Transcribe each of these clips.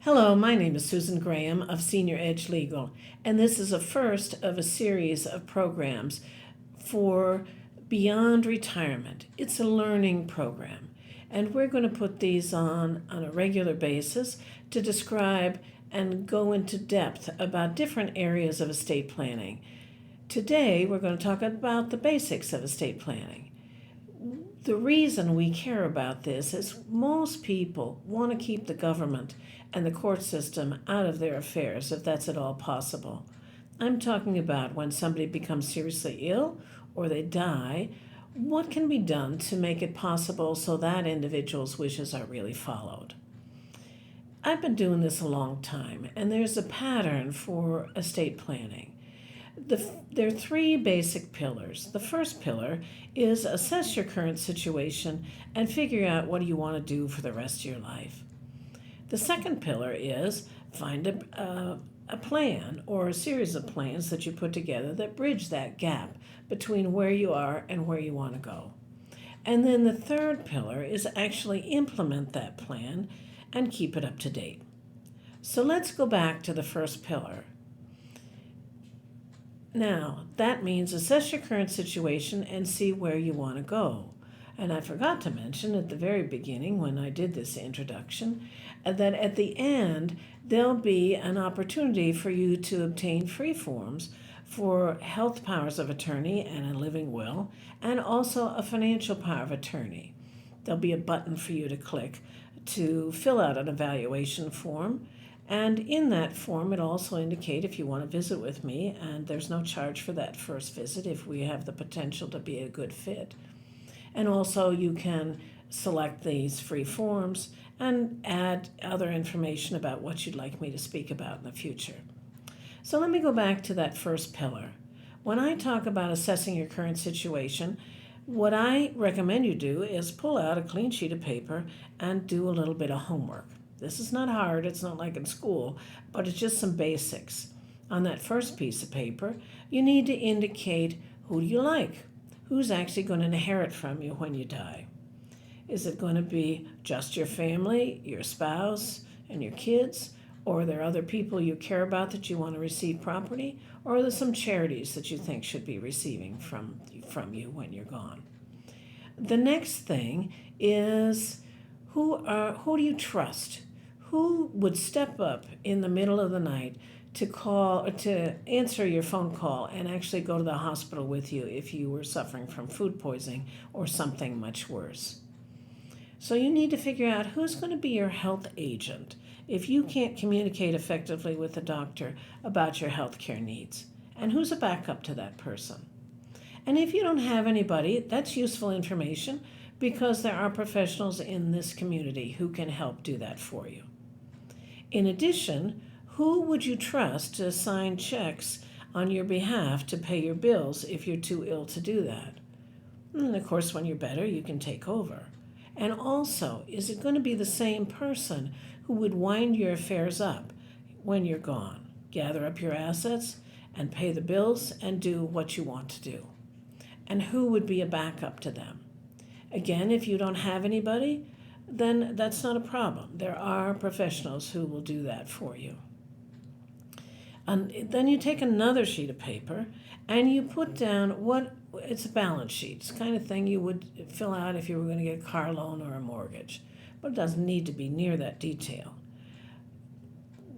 Hello, my name is Susan Graham of Senior Edge Legal, and this is a first of a series of programs for Beyond Retirement. It's a learning program, and we're going to put these on a regular basis to describe and go into depth about different areas of estate planning. Today, we're going to talk about the basics of estate planning. The reason we care about this is most people want to keep the government and the court system out of their affairs if that's at all possible. I'm talking about when somebody becomes seriously ill or they die, what can be done to make it possible so that individual's wishes are really followed? I've been doing this a long time, and there's a pattern for estate planning. There are three basic pillars. The first pillar is assess your current situation and figure out what do you want to do for the rest of your life. The second pillar is find a plan or a series of plans that you put together that bridge that gap between where you are and where you want to go. And then the third pillar is actually implement that plan and keep it up to date. So let's go back to the first pillar. Now, that means assess your current situation and see where you want to go. And I forgot to mention at the very beginning when I did this introduction that at the end there'll be an opportunity for you to obtain free forms for health powers of attorney and a living will, and also a financial power of attorney. There'll be a button for you to click to fill out an evaluation form. And in that form, it'll also indicate if you want to visit with me, and there's no charge for that first visit if we have the potential to be a good fit. And also you can select these free forms and add other information about what you'd like me to speak about in the future. So let me go back to that first pillar. When I talk about assessing your current situation, what I recommend you do is pull out a clean sheet of paper and do a little bit of homework. This is not hard, it's not like in school, but it's just some basics. On that first piece of paper, you need to indicate who do you like? Who's actually going to inherit from you when you die? Is it going to be just your family, your spouse, and your kids? Or are there other people you care about that you want to receive property? Or are there some charities that you think should be receiving from you when you're gone? The next thing is who do you trust? Who would step up in the middle of the night to answer your phone call and actually go to the hospital with you if you were suffering from food poisoning or something much worse? So you need to figure out who's going to be your health agent if you can't communicate effectively with the doctor about your health care needs, and who's a backup to that person. And if you don't have anybody, that's useful information because there are professionals in this community who can help do that for you. In addition, who would you trust to sign checks on your behalf to pay your bills if you're too ill to do that? And of course, when you're better, you can take over. And also, is it going to be the same person who would wind your affairs up when you're gone, gather up your assets and pay the bills and do what you want to do? And who would be a backup to them? Again, if you don't have anybody, then that's not a problem. There are professionals who will do that for you. And then you take another sheet of paper and you put down it's a balance sheet. It's the kind of thing you would fill out if you were going to get a car loan or a mortgage, but it doesn't need to be near that detail.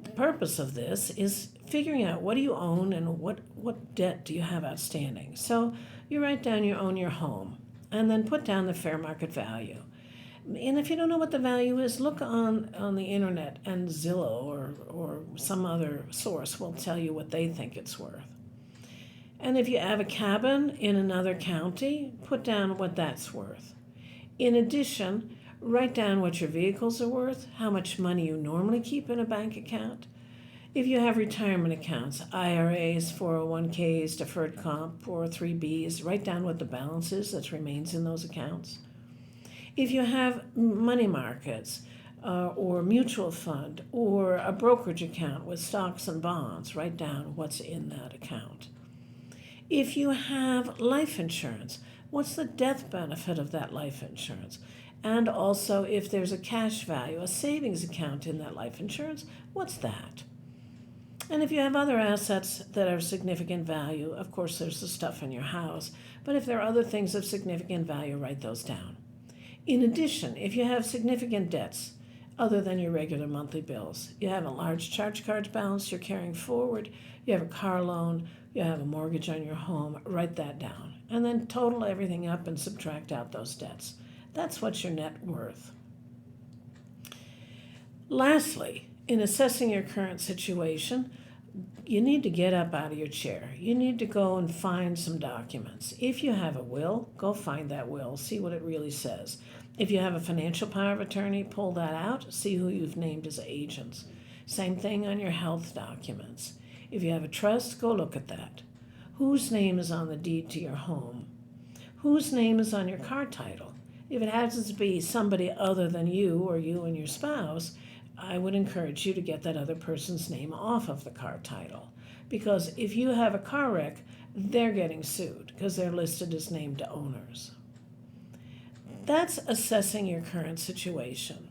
The purpose of this is figuring out what do you own and what debt do you have outstanding. So you write down you own your home and then put down the fair market value. And if you don't know what the value is, look on the internet, and Zillow or some other source will tell you what they think it's worth. And if you have a cabin in another county, put down what that's worth. In addition, write down what your vehicles are worth, how much money you normally keep in a bank account. If you have retirement accounts, IRAs, 401ks, deferred comp, 403bs, write down what the balance is that remains in those accounts. If you have money markets or mutual fund or a brokerage account with stocks and bonds, write down what's in that account. If you have life insurance, what's the death benefit of that life insurance? And also, if there's a cash value, a savings account in that life insurance, what's that? And if you have other assets that are of significant value, of course, there's the stuff in your house. But if there are other things of significant value, write those down. In addition, if you have significant debts other than your regular monthly bills, you have a large charge card balance you're carrying forward, you have a car loan, you have a mortgage on your home, write that down. And then total everything up and subtract out those debts. That's what's your net worth. Lastly, in assessing your current situation, you need to get up out of your chair. You need to go and find some documents. If you have a will, go find that will, see what it really says. If you have a financial power of attorney, pull that out, see who you've named as agents. Same thing on your health documents. If you have a trust, go look at that. Whose name is on the deed to your home? Whose name is on your car title? If it happens to be somebody other than you or you and your spouse, I would encourage you to get that other person's name off of the car title. Because if you have a car wreck, they're getting sued because they're listed as named owners. That's assessing your current situation.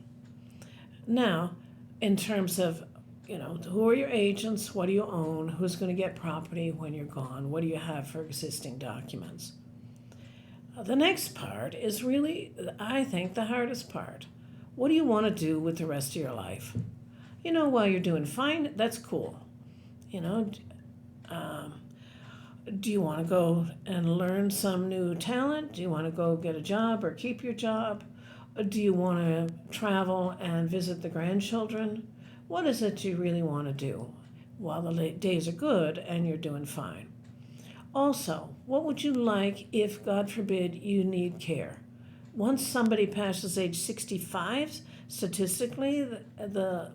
Now, in terms of, who are your agents? What do you own? Who's going to get property when you're gone? What do you have for existing documents? The next part is really, I think, the hardest part. What do you want to do with the rest of your life? While you're doing fine, that's cool. Do you want to go and learn some new talent? Do you want to go get a job or keep your job? Do you want to travel and visit the grandchildren? What is it you really want to do while the days are good and you're doing fine? Also, what would you like if, God forbid, you need care? Once somebody passes age 65, statistically, the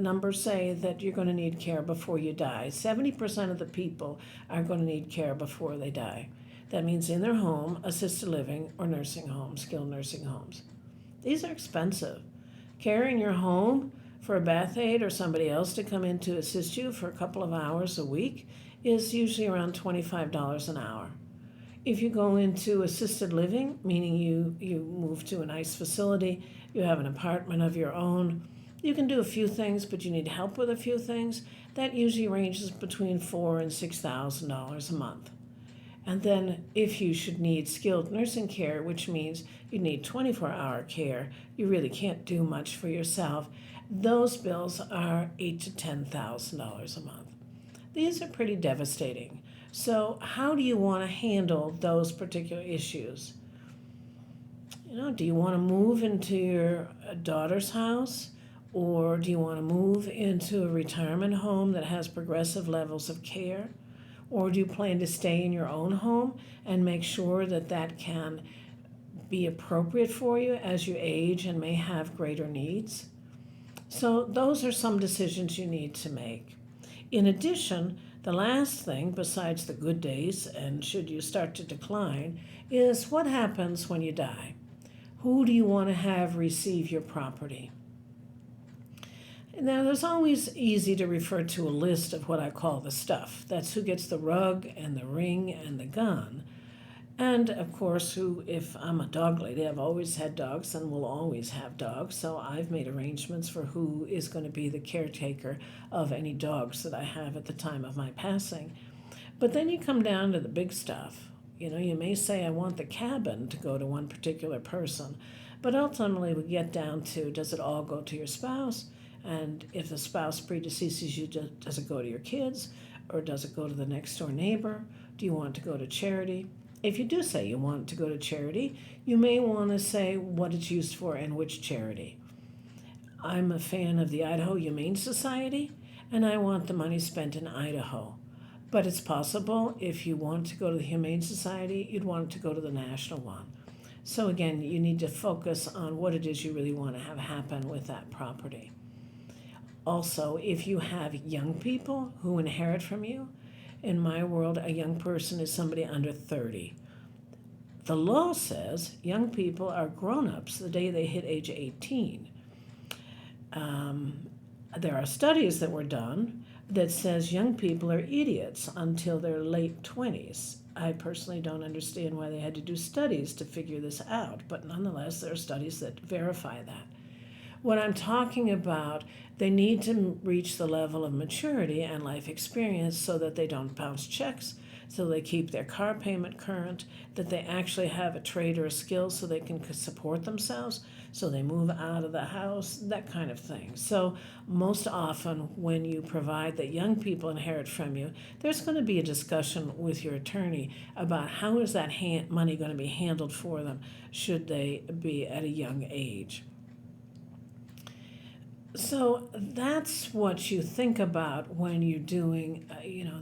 numbers say that you're going to need care before you die. 70% of the people are going to need care before they die. That means in their home, assisted living, or nursing homes, skilled nursing homes. These are expensive. Care in your home for a bath aide or somebody else to come in to assist you for a couple of hours a week is usually around $25 an hour. If you go into assisted living, meaning you move to a nice facility, you have an apartment of your own, you can do a few things, but you need help with a few things, that usually ranges between $4,000 and $6,000 a month. And then if you should need skilled nursing care, which means you need 24-hour care, you really can't do much for yourself, those bills are $8,000 to $10,000 a month. These are pretty devastating. So how do you want to handle those particular issues? Do you want to move into your daughter's house? Or do you want to move into a retirement home that has progressive levels of care? Or do you plan to stay in your own home and make sure that that can be appropriate for you as you age and may have greater needs? So those are some decisions you need to make. In addition, the last thing, besides the good days and should you start to decline, is what happens when you die? Who do you want to have receive your property? Now, there's always easy to refer to a list of what I call the stuff. That's who gets the rug and the ring and the gun. And, of course, if I'm a dog lady, I've always had dogs and will always have dogs, so I've made arrangements for who is going to be the caretaker of any dogs that I have at the time of my passing. But then you come down to the big stuff. You may say, I want the cabin to go to one particular person, but ultimately we get down to, does it all go to your spouse? And if the spouse predeceases you, does it go to your kids? Or does it go to the next door neighbor? Do you want to go to charity? If you do say you want to go to charity, you may want to say what it's used for and which charity. I'm a fan of the Idaho Humane Society, and I want the money spent in Idaho. But it's possible if you want to go to the Humane Society, you'd want to go to the national one. So again, you need to focus on what it is you really want to have happen with that property. Also, if you have young people who inherit from you, in my world, a young person is somebody under 30. The law says young people are grown-ups the day they hit age 18. There are studies that were done that says young people are idiots until their late 20s. I personally don't understand why they had to do studies to figure this out, but nonetheless, there are studies that verify that. What I'm talking about, they need to reach the level of maturity and life experience so that they don't bounce checks, so they keep their car payment current, that they actually have a trade or a skill so they can support themselves, so they move out of the house, that kind of thing. So most often when you provide that young people inherit from you, there's going to be a discussion with your attorney about how is that money going to be handled for them should they be at a young age. So that's what you think about when you're doing,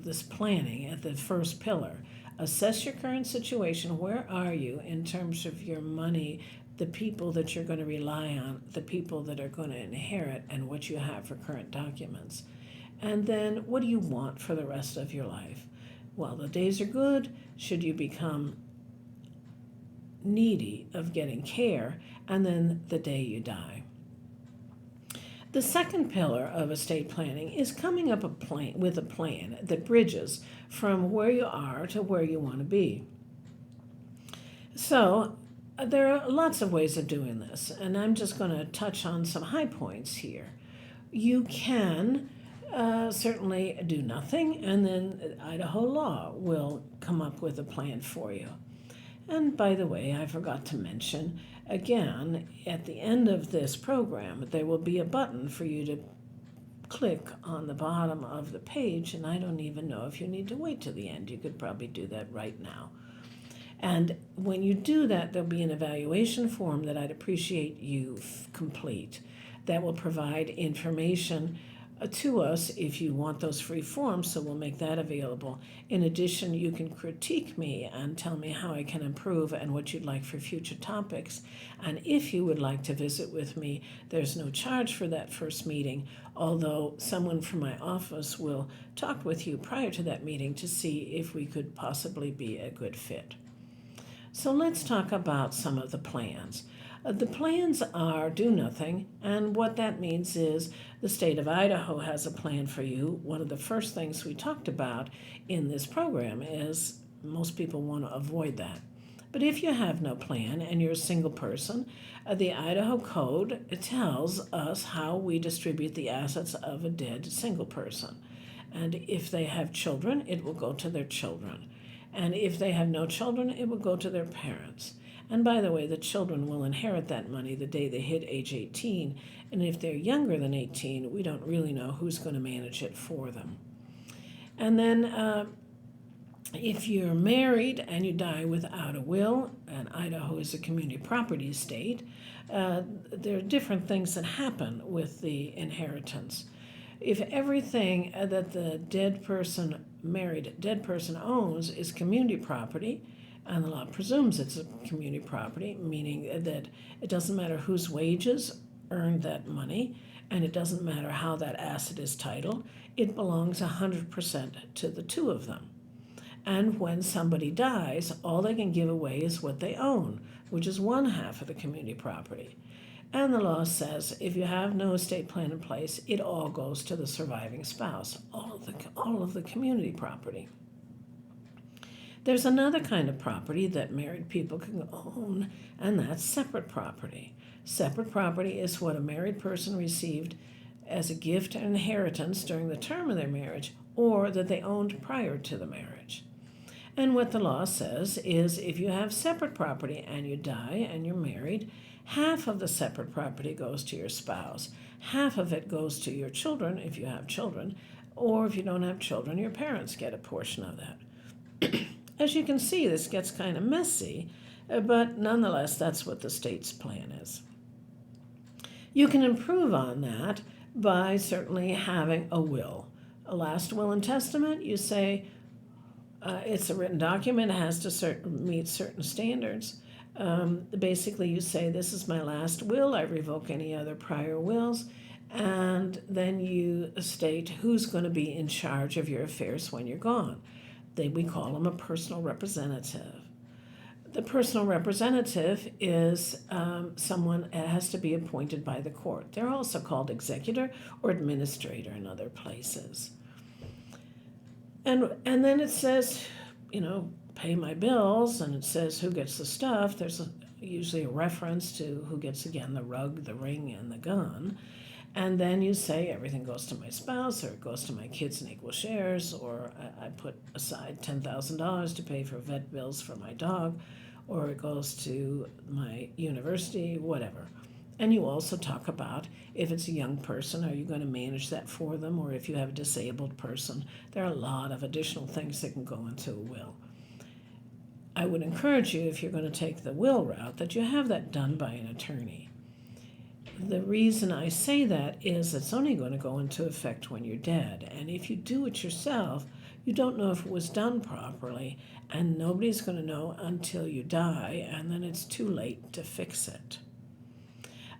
this planning at the first pillar. Assess your current situation. Where are you in terms of your money, the people that you're going to rely on, the people that are going to inherit, and what you have for current documents. And then what do you want for the rest of your life? Well, the days are good. Should you become needy of getting care, and then the day you die. The second pillar of estate planning is coming up with a plan that bridges from where you are to where you want to be. So there are lots of ways of doing this, and I'm just going to touch on some high points here. You can certainly do nothing, and then Idaho law will come up with a plan for you. And by the way, I forgot to mention, again, at the end of this program, there will be a button for you to click on the bottom of the page, and I don't even know if you need to wait till the end. You could probably do that right now. And when you do that, there'll be an evaluation form that I'd appreciate you complete that will provide information to us if you want those free forms, so we'll make that available. In addition, you can critique me and tell me how I can improve and what you'd like for future topics. And if you would like to visit with me, there's no charge for that first meeting, although someone from my office will talk with you prior to that meeting to see if we could possibly be a good fit. So let's talk about some of the plans. The plans are do nothing, and what that means is the state of Idaho has a plan for you. One of the first things we talked about in this program is most people want to avoid that. But if you have no plan and you're a single person, the Idaho Code tells us how we distribute the assets of a dead single person. And if they have children, it will go to their children. And if they have no children, it will go to their parents. And by the way, the children will inherit that money the day they hit age 18. And if they're younger than 18, we don't really know who's going to manage it for them. And then if you're married and you die without a will, and Idaho is a community property state, there are different things that happen with the inheritance. If everything that the married dead person owns is community property, and the law presumes it's a community property, meaning that it doesn't matter whose wages earned that money, and it doesn't matter how that asset is titled, it belongs 100% to the two of them. And when somebody dies, all they can give away is what they own, which is one half of the community property. And the law says if you have no estate plan in place, it all goes to the surviving spouse, all of the community property. There's another kind of property that married people can own, and that's separate property. Separate property is what a married person received as a gift or inheritance during the term of their marriage, or that they owned prior to the marriage. And what the law says is if you have separate property and you die and you're married, half of the separate property goes to your spouse. Half of it goes to your children if you have children, or if you don't have children, your parents get a portion of that. As you can see, this gets kind of messy, but nonetheless, that's what the state's plan is. You can improve on that by certainly having a will. A last will and testament, you say it's a written document, it has to meet certain standards. Basically, you say, this is my last will, I revoke any other prior wills, and then you state who's going to be in charge of your affairs when you're gone. We call them a personal representative. The personal representative is someone that has to be appointed by the court. They're also called executor or administrator in other places. And then it says pay my bills and it says who gets the stuff, there's usually a reference to who gets, again, the rug, the ring, and the gun. And then you say everything goes to my spouse, or it goes to my kids in equal shares, or I put aside $10,000 to pay for vet bills for my dog, or it goes to my university, whatever. And you also talk about if it's a young person, are you going to manage that for them? Or if you have a disabled person, there are a lot of additional things that can go into a will. I would encourage you, if you're going to take the will route, that you have that done by an attorney. The reason I say that is it's only going to go into effect when you're dead. And if you do it yourself, you don't know if it was done properly, and nobody's going to know until you die, and then it's too late to fix it.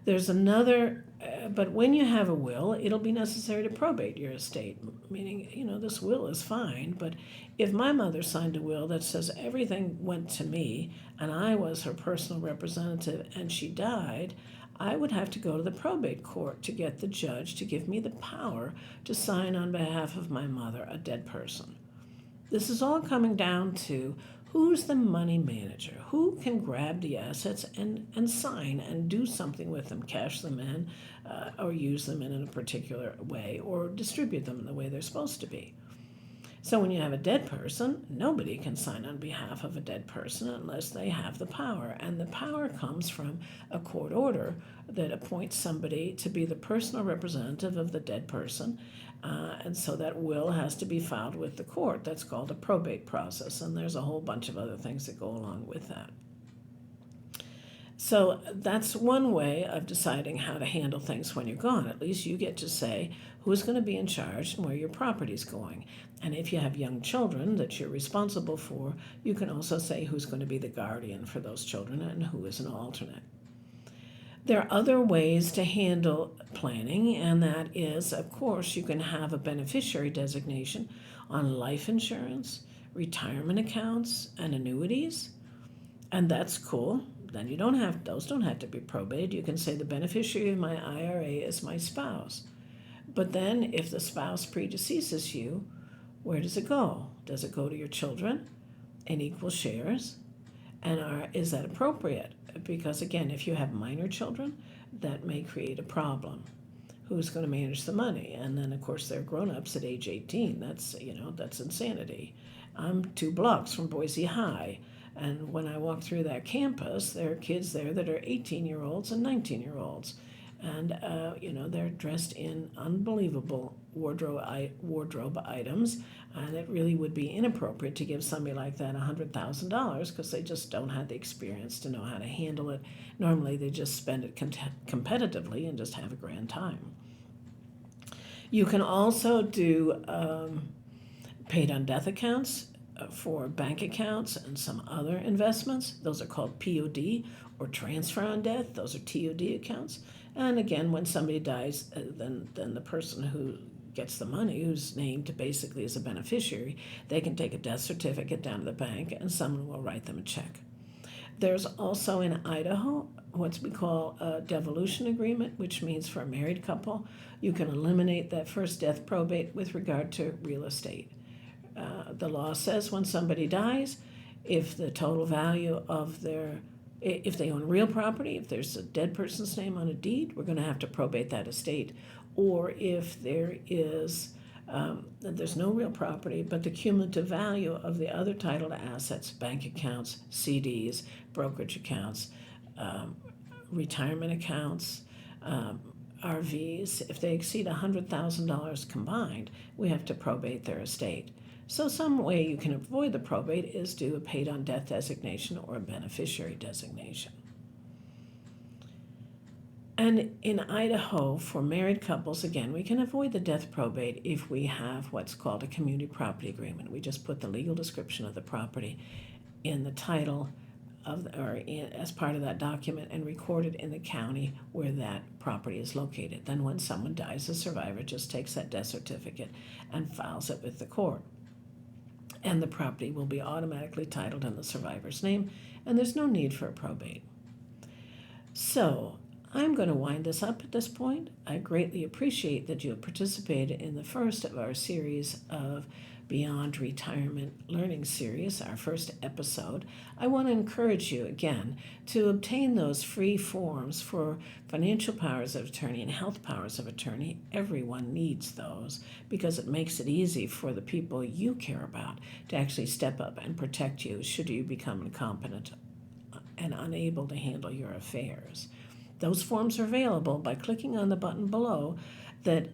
There's another, but when you have a will, it'll be necessary to probate your estate, meaning, this will is fine, but if my mother signed a will that says everything went to me and I was her personal representative and she died, I would have to go to the probate court to get the judge to give me the power to sign on behalf of my mother, a dead person. This is all coming down to who's the money manager? Who can grab the assets and sign and do something with them, cash them in, or use them in a particular way, or distribute them in the way they're supposed to be? So when you have a dead person, nobody can sign on behalf of a dead person unless they have the power. And the power comes from a court order that appoints somebody to be the personal representative of the dead person. And so that will has to be filed with the court. That's called a probate process. And there's a whole bunch of other things that go along with that. So that's one way of deciding how to handle things when you're gone. At least you get to say who's going to be in charge and where your property's going. And if you have young children that you're responsible for, you can also say who's going to be the guardian for those children and who is an alternate. There are other ways to handle planning, and that is, of course, you can have a beneficiary designation on life insurance, retirement accounts, and annuities, and that's cool. Then those don't have to be probated. You can say the beneficiary of my IRA is my spouse. But then if the spouse predeceases you, where does it go? Does it go to your children in equal shares? And is that appropriate? Because again, if you have minor children, that may create a problem. Who's going to manage the money? And then of course they're grown-ups at age 18. That's insanity. I'm 2 blocks from Boise High. And when I walk through that campus, there are kids there that are 18-year-olds and 19-year-olds. And, they're dressed in unbelievable wardrobe items. And it really would be inappropriate to give somebody like that $100,000 because they just don't have the experience to know how to handle it. Normally, they just spend it competitively and just have a grand time. You can also do paid on death accounts for bank accounts and some other investments. Those are called POD, or transfer on death. Those are TOD accounts. And again, when somebody dies, then the person who gets the money, who's named basically as a beneficiary, they can take a death certificate down to the bank and someone will write them a check. There's also in Idaho what we call a devolution agreement, which means for a married couple, you can eliminate that first death probate with regard to real estate. The law says when somebody dies, if the total value of if they own real property, if there's a dead person's name on a deed, we're going to have to probate that estate. Or if there's no real property, but the cumulative value of the other titled assets, bank accounts, CDs, brokerage accounts, retirement accounts, RVs, if they exceed $100,000 combined, we have to probate their estate. So some way you can avoid the probate is do a paid on death designation or a beneficiary designation. And in Idaho, for married couples, again, we can avoid the death probate if we have what's called a community property agreement. We just put the legal description of the property in the title as part of that document and record it in the county where that property is located. Then when someone dies, the survivor just takes that death certificate and files it with the court. And the property will be automatically titled in the survivor's name, and there's no need for a probate. So, I'm going to wind this up at this point. I greatly appreciate that you have participated in the first of our series of Beyond Retirement Learning Series, our first episode. I want to encourage you again to obtain those free forms for financial powers of attorney and health powers of attorney. Everyone needs those because it makes it easy for the people you care about to actually step up and protect you should you become incompetent and unable to handle your affairs. Those forms are available by clicking on the button below that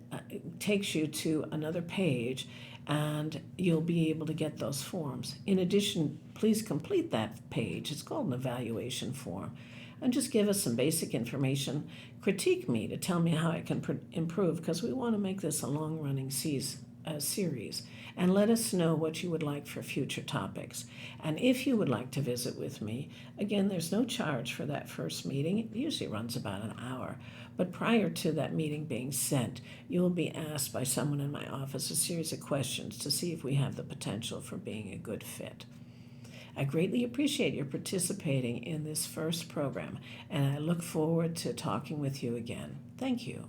takes you to another page, and you'll be able to get those forms. In addition, please complete that page. It's called an evaluation form. And just give us some basic information. Critique me to tell me how I can improve, because we want to make this a long-running series. And let us know what you would like for future topics. And if you would like to visit with me, again, there's no charge for that first meeting. It usually runs about an hour. But prior to that meeting being sent, you will be asked by someone in my office a series of questions to see if we have the potential for being a good fit. I greatly appreciate your participating in this first program, and I look forward to talking with you again. Thank you.